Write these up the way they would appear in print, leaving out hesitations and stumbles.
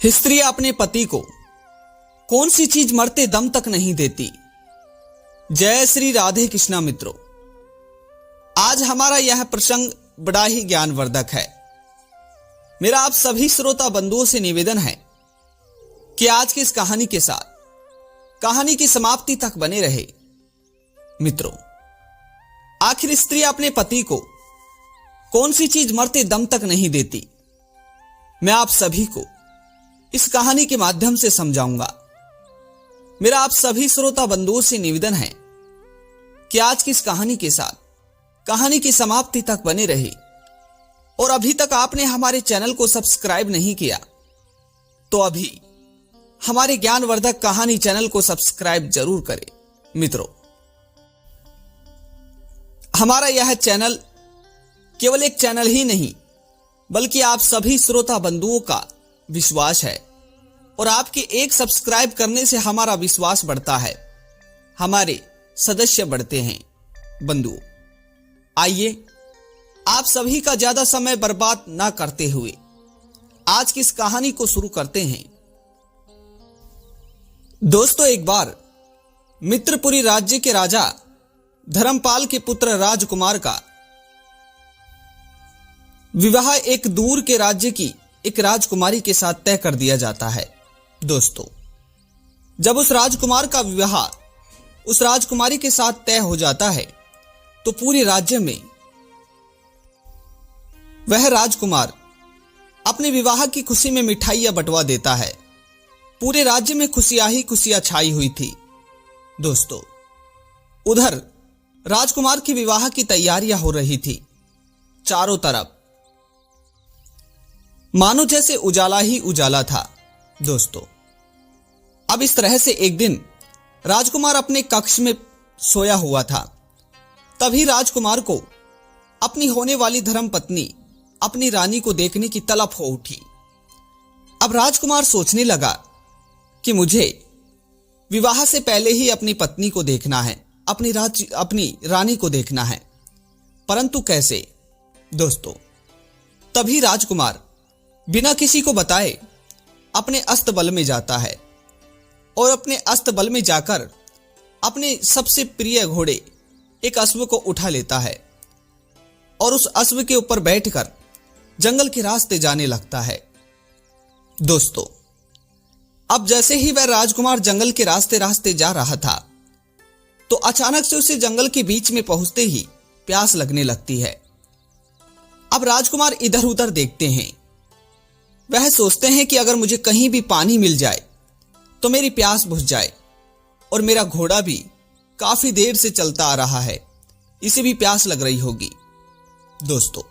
स्त्री अपने पति को कौन सी चीज मरते दम तक नहीं देती। जय श्री राधे कृष्णा मित्रों, आज हमारा यह प्रसंग बड़ा ही ज्ञानवर्धक है। मेरा आप सभी श्रोता बंधुओं से निवेदन है कि आज की इस कहानी के साथ कहानी की समाप्ति तक बने रहे। मित्रों, आखिर स्त्री अपने पति को कौन सी चीज मरते दम तक नहीं देती, मैं आप सभी को इस कहानी के माध्यम से समझाऊंगा। मेरा आप सभी श्रोता बंधुओं से निवेदन है कि आज की इस कहानी के साथ कहानी की समाप्ति तक बने रहे। और अभी तक आपने हमारे चैनल को सब्सक्राइब नहीं किया तो अभी हमारे ज्ञानवर्धक कहानी चैनल को सब्सक्राइब जरूर करें। मित्रों, हमारा यह चैनल केवल एक चैनल ही नहीं बल्कि आप सभी श्रोता बंधुओं का विश्वास है। और आपके एक सब्सक्राइब करने से हमारा विश्वास बढ़ता है, हमारे सदस्य बढ़ते हैं। बंधुओं, आइए आप सभी का ज्यादा समय बर्बाद ना करते हुए आज की इस कहानी को शुरू करते हैं। दोस्तों, एक बार मित्रपुरी राज्य के राजा धर्मपाल के पुत्र राजकुमार का विवाह एक दूर के राज्य की एक राजकुमारी के साथ तय कर दिया जाता है। दोस्तों, जब उस राजकुमार का विवाह उस राजकुमारी के साथ तय हो जाता है तो पूरे राज्य में वह राजकुमार अपने विवाह की खुशी में मिठाइयां बंटवा देता है। पूरे राज्य में खुशियां ही खुशियां छाई हुई थी। दोस्तों, उधर राजकुमार के विवाह की तैयारियां हो रही थी। चारों तरफ मानो जैसे उजाला ही उजाला था। दोस्तों, अब इस तरह से एक दिन राजकुमार अपने कक्ष में सोया हुआ था। तभी राजकुमार को अपनी होने वाली धर्मपत्नी अपनी रानी को देखने की तलब हो उठी। अब राजकुमार सोचने लगा कि मुझे विवाह से पहले ही अपनी पत्नी को देखना है, अपनी रानी को देखना है, परंतु कैसे। दोस्तों, तभी राजकुमार बिना किसी को बताए अपने अस्तबल में जाता है और अपने अस्तबल में जाकर अपने सबसे प्रिय घोड़े एक अश्व को उठा लेता है और उस अश्व के ऊपर बैठकर जंगल के रास्ते जाने लगता है। दोस्तों, अब जैसे ही वह राजकुमार जंगल के रास्ते रास्ते जा रहा था तो अचानक से उसे जंगल के बीच में पहुंचते ही प्यास लगने लगती है। अब राजकुमार इधर उधर देखते हैं। वह सोचते हैं कि अगर मुझे कहीं भी पानी मिल जाए तो मेरी प्यास बुझ जाए और मेरा घोड़ा भी काफी देर से चलता आ रहा है, इसे भी प्यास लग रही होगी। दोस्तों,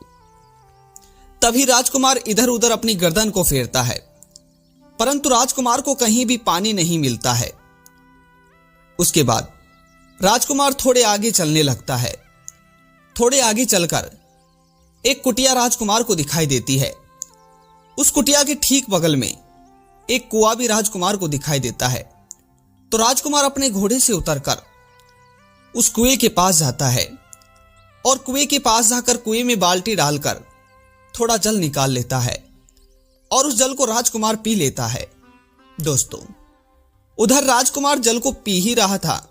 तभी राजकुमार इधर उधर अपनी गर्दन को फेरता है, परंतु राजकुमार को कहीं भी पानी नहीं मिलता है। उसके बाद राजकुमार थोड़े आगे चलने लगता है। थोड़े आगे चलकर एक कुटिया राजकुमार को दिखाई देती है। उस कुटिया के ठीक बगल में एक कुआं भी राजकुमार को दिखाई देता है। तो राजकुमार अपने घोड़े से उतरकर उस कुएं के पास जाता है और कुएं के पास जाकर कुएं में बाल्टी डालकर थोड़ा जल निकाल लेता है और उस जल को राजकुमार पी लेता है। दोस्तों, उधर राजकुमार जल को पी ही रहा था,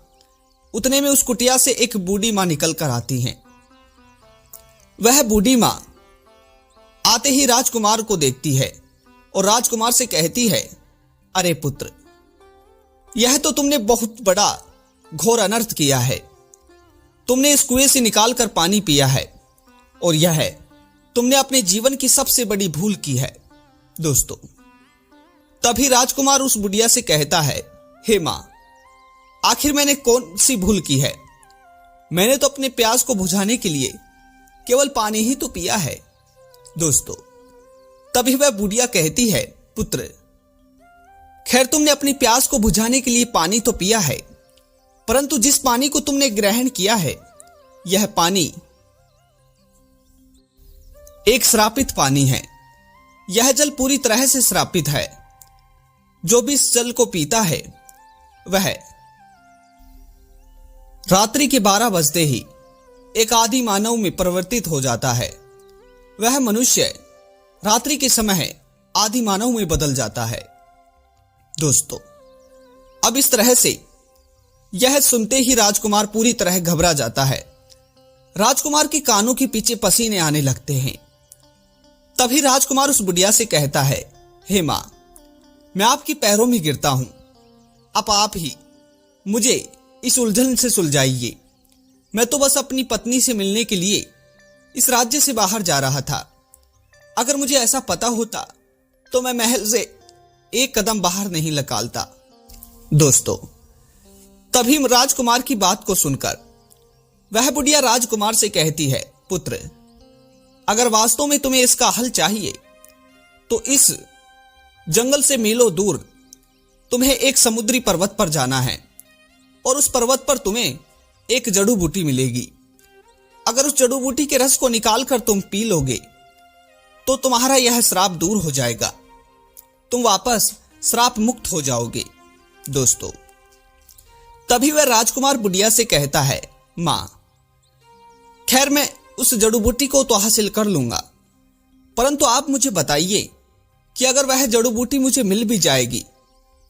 उतने में उस कुटिया से एक बूढ़ी मां निकल कर आती हैं। वह बूढ़ी मां आते ही राजकुमार को देखती है और राजकुमार से कहती है, अरे पुत्र, यह तो तुमने बहुत बड़ा घोर अनर्थ किया है। तुमने इस कुएं से निकालकर पानी पिया है और यह तुमने अपने जीवन की सबसे बड़ी भूल की है। दोस्तों, तभी राजकुमार उस बुढ़िया से कहता है, हे मां, आखिर मैंने कौन सी भूल की है? मैंने तो अपने प्यास को बुझाने के लिए केवल पानी ही तो पिया है। दोस्तों, तभी वह बुढ़िया कहती है, पुत्र, खैर तुमने अपनी प्यास को बुझाने के लिए पानी तो पिया है, परंतु जिस पानी को तुमने ग्रहण किया है यह पानी एक श्रापित पानी है। यह जल पूरी तरह से श्रापित है। जो भी इस जल को पीता है वह रात्रि के 12 बजते ही एक आदि मानव में परिवर्तित हो जाता है। वह मनुष्य रात्रि के समय आदि मानव में बदल जाता है। दोस्तों, अब इस तरह से यह सुनते ही राजकुमार पूरी तरह घबरा जाता है। राजकुमार के कानों के पीछे पसीने आने लगते हैं। तभी राजकुमार उस बुढ़िया से कहता है, हे मां, मैं आपके पैरों में गिरता हूं, अब आप ही मुझे इस उलझन से सुलझाइए। मैं तो बस अपनी पत्नी से मिलने के लिए इस राज्य से बाहर जा रहा था। अगर मुझे ऐसा पता होता तो मैं महल से एक कदम बाहर नहीं निकालता। दोस्तों, तभी राजकुमार की बात को सुनकर वह बुढ़िया राजकुमार से कहती है, पुत्र, अगर वास्तव में तुम्हें इसका हल चाहिए तो इस जंगल से मीलों दूर तुम्हें एक समुद्री पर्वत पर जाना है और उस पर्वत पर तुम्हें एक जड़ी बूटी मिलेगी। अगर उस जड़ी बूटी के रस को निकालकर तुम पी लोगे तो तुम्हारा यह श्राप दूर हो जाएगा, तुम वापस श्राप मुक्त हो जाओगे। दोस्तों, तभी वह राजकुमार बुढ़िया से कहता है, मां, खैर मैं उस जड़ी बूटी को तो हासिल कर लूंगा, परंतु आप मुझे बताइए कि अगर वह जड़ी बूटी मुझे मिल भी जाएगी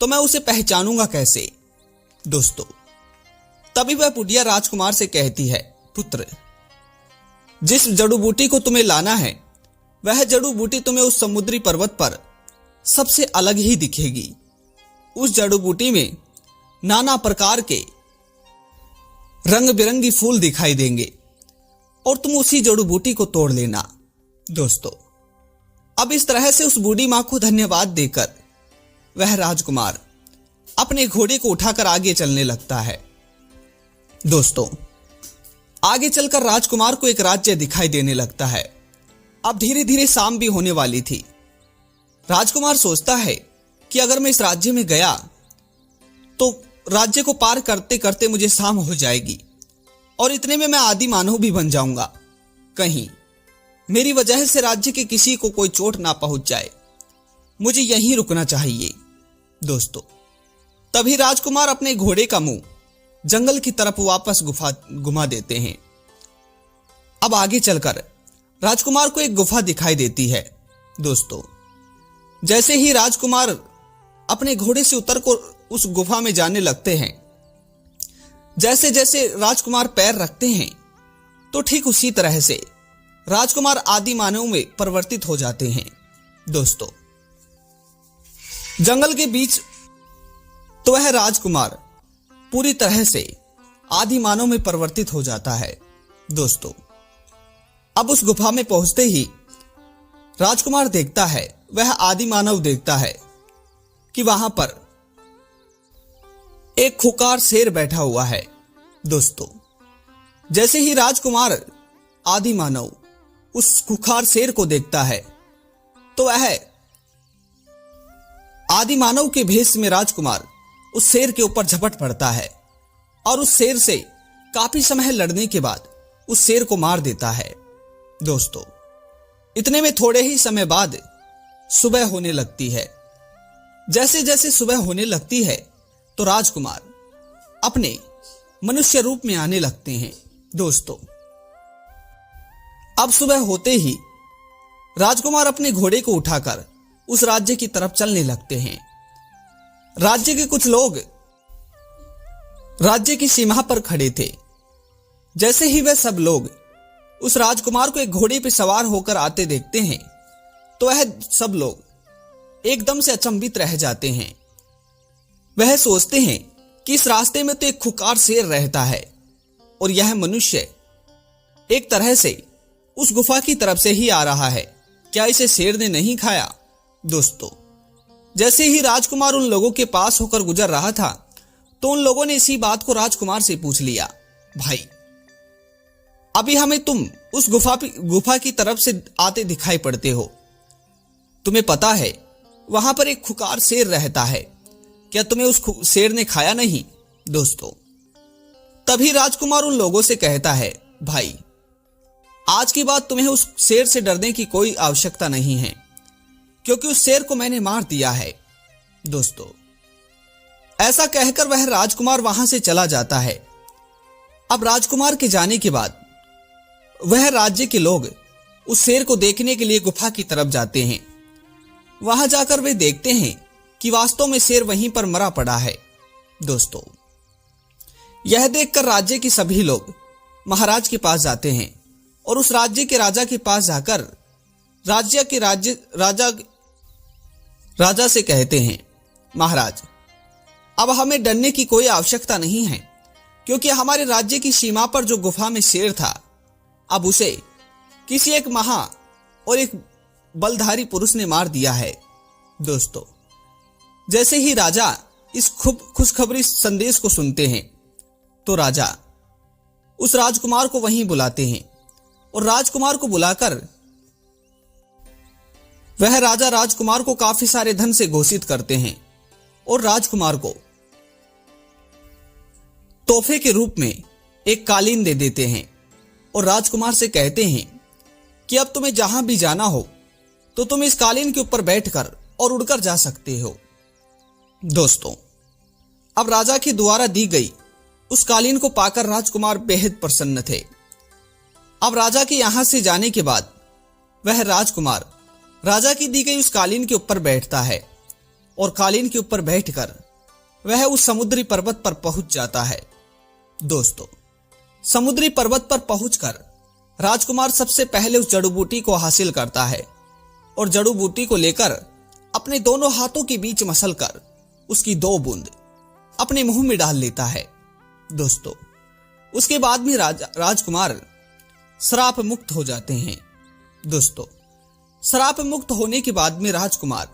तो मैं उसे पहचानूंगा कैसे। दोस्तों, तभी वह बुढ़िया राजकुमार से कहती है, पुत्र, जिस जड़ी बूटी को तुम्हें लाना है वह जड़ी बूटी तुम्हें उस समुद्री पर्वत पर सबसे अलग ही दिखेगी। उस जड़ी बूटी में नाना प्रकार के रंग बिरंगी फूल दिखाई देंगे और तुम उसी जड़ी बूटी को तोड़ लेना। दोस्तों, अब इस तरह से उस बूढ़ी मां को धन्यवाद देकर वह राजकुमार अपने घोड़े को उठाकर आगे चलने लगता है। दोस्तों, आगे चलकर राजकुमार को एक राज्य दिखाई देने लगता है। अब धीरे धीरे शाम भी होने वाली थी। राजकुमार सोचता है कि अगर मैं इस राज्य में गया तो राज्य को पार करते करते मुझे शाम हो जाएगी और इतने में मैं आदि मानव भी बन जाऊंगा। कहीं मेरी वजह से राज्य के किसी को कोई चोट ना पहुंच जाए, मुझे यहीं रुकना चाहिए। दोस्तों, तभी राजकुमार अपने घोड़े का मुंह जंगल की तरफ वापस घुमा देते हैं। अब आगे चलकर राजकुमार को एक गुफा दिखाई देती है। दोस्तों, जैसे ही राजकुमार अपने घोड़े से उतर कर उस गुफा में जाने लगते हैं, जैसे जैसे राजकुमार पैर रखते हैं तो ठीक उसी तरह से राजकुमार आदि मानव में परिवर्तित हो जाते हैं। दोस्तों, जंगल के बीच तो वह राजकुमार पूरी तरह से आदि मानव में परिवर्तित हो जाता है। दोस्तों, अब उस गुफा में पहुंचते ही राजकुमार देखता है, वह आदि मानव देखता है कि वहां पर एक खुंखार शेर बैठा हुआ है। दोस्तों, जैसे ही राजकुमार आदि मानव उस खुंखार शेर को देखता है तो वह आदि मानव के भेष में राजकुमार उस शेर के ऊपर झपट पड़ता है और उस शेर से काफी समय लड़ने के बाद उस शेर को मार देता है। दोस्तों, इतने में थोड़े ही समय बाद सुबह होने लगती है। जैसे जैसे सुबह होने लगती है तो राजकुमार अपने मनुष्य रूप में आने लगते हैं। दोस्तों, अब सुबह होते ही राजकुमार अपने घोड़े को उठाकर उस राज्य की तरफ चलने लगते हैं। राज्य के कुछ लोग राज्य की सीमा पर खड़े थे। जैसे ही वह सब लोग उस राजकुमार को एक घोड़े पर सवार होकर आते देखते हैं तो वह सब लोग एकदम से अचंभित रह जाते हैं। वह सोचते हैं कि इस रास्ते में तो एक खुंखार शेर रहता है और यह मनुष्य एक तरह से उस गुफा की तरफ से ही आ रहा है। क्या इसे शेर ने नहीं खाया? दोस्तों, जैसे ही राजकुमार उन लोगों के पास होकर गुजर रहा था तो उन लोगों ने इसी बात को राजकुमार से पूछ लिया, भाई, अभी हमें तुम उस गुफा की तरफ से आते दिखाई पड़ते हो, तुम्हें पता है वहां पर एक खुंखार शेर रहता है, क्या तुम्हें उस शेर ने खाया नहीं? दोस्तों, तभी राजकुमार उन लोगों से कहता है, भाई, आज की बात तुम्हें उस शेर से डरने की कोई आवश्यकता नहीं है, क्योंकि उस शेर को मैंने मार दिया है। दोस्तों, ऐसा कहकर वह राजकुमार वहां से चला जाता है। अब राजकुमार के जाने के बाद वह राज्य के लोग उस शेर को देखने के लिए गुफा की तरफ जाते हैं। वहां जाकर वे देखते हैं कि वास्तव में शेर वहीं पर मरा पड़ा है। दोस्तों, यह देखकर राज्य के सभी लोग महाराज के पास जाते हैं और उस राज्य के राजा के पास जाकर राजा से कहते हैं, महाराज, अब हमें डरने की कोई आवश्यकता नहीं है, क्योंकि हमारे राज्य की सीमा पर जो गुफा में शेर था, अब उसे किसी एक महा और एक बलधारी पुरुष ने मार दिया है। दोस्तों, जैसे ही राजा इस खुशखबरी संदेश को सुनते हैं तो राजा उस राजकुमार को वहीं बुलाते हैं और राजकुमार को बुलाकर वह राजा राजकुमार को काफी सारे धन से घोषित करते हैं और राजकुमार को तोहफे के रूप में एक कालीन दे देते हैं और राजकुमार से कहते हैं कि अब तुम्हें जहां भी जाना हो तो तुम इस कालीन के ऊपर बैठकर और उड़कर जा सकते हो। दोस्तों, अब राजा के द्वारा दी गई उस कालीन को पाकर राजकुमार बेहद प्रसन्न थे। अब राजा के यहां से जाने के बाद वह राजकुमार राजा की दी गई उस कालीन के ऊपर बैठता है और कालीन के ऊपर बैठकर वह उस समुद्री पर्वत पर पहुंच जाता है। दोस्तों, समुद्री पर्वत पर पहुंचकर राजकुमार सबसे पहले उस जड़ी बूटी को हासिल करता है और जड़ी बूटी को लेकर अपने दोनों हाथों के बीच मसलकर उसकी 2 बूंद अपने मुंह में डाल लेता है। दोस्तों, उसके बाद में राजकुमार श्राप मुक्त हो जाते हैं। दोस्तों, श्राप मुक्त होने के बाद में राजकुमार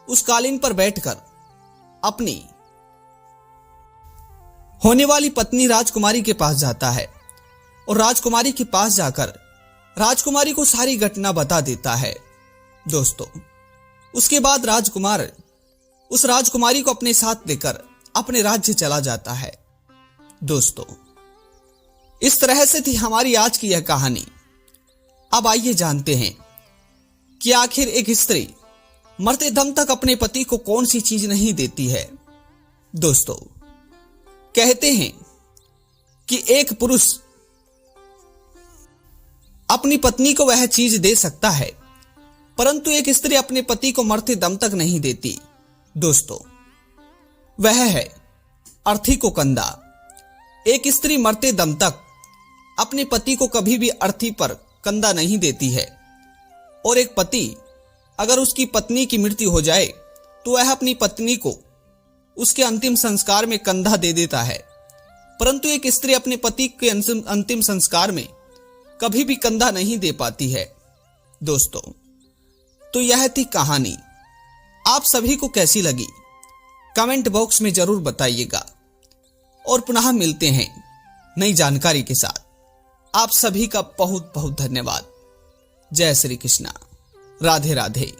उस कालीन पर बैठकर अपनी होने वाली पत्नी राजकुमारी के पास जाता है और राजकुमारी के पास जाकर राजकुमारी को सारी घटना बता देता है। दोस्तों, उसके बाद राजकुमार उस राजकुमारी को अपने साथ लेकर अपने राज्य चला जाता है। दोस्तों, इस तरह से थी हमारी आज की यह कहानी। अब आइए जानते हैं कि आखिर एक स्त्री मरते दम तक अपने पति को कौन सी चीज नहीं देती है। दोस्तों, कहते हैं कि एक पुरुष अपनी पत्नी को वह चीज दे सकता है, परंतु एक स्त्री अपने पति को मरते दम तक नहीं देती। दोस्तों, वह है अर्थी को कंधा। एक स्त्री मरते दम तक अपने पति को कभी भी अर्थी पर कंधा नहीं देती है और एक पति अगर उसकी पत्नी की मृत्यु हो जाए तो वह अपनी पत्नी को उसके अंतिम संस्कार में कंधा दे देता है, परंतु एक स्त्री अपने पति के अंतिम संस्कार में कभी भी कंधा नहीं दे पाती है। दोस्तों, तो यह थी कहानी। आप सभी को कैसी लगी कमेंट बॉक्स में जरूर बताइएगा और पुनः मिलते हैं नई जानकारी के साथ। आप सभी का बहुत बहुत धन्यवाद। जय श्री कृष्णा। राधे राधे।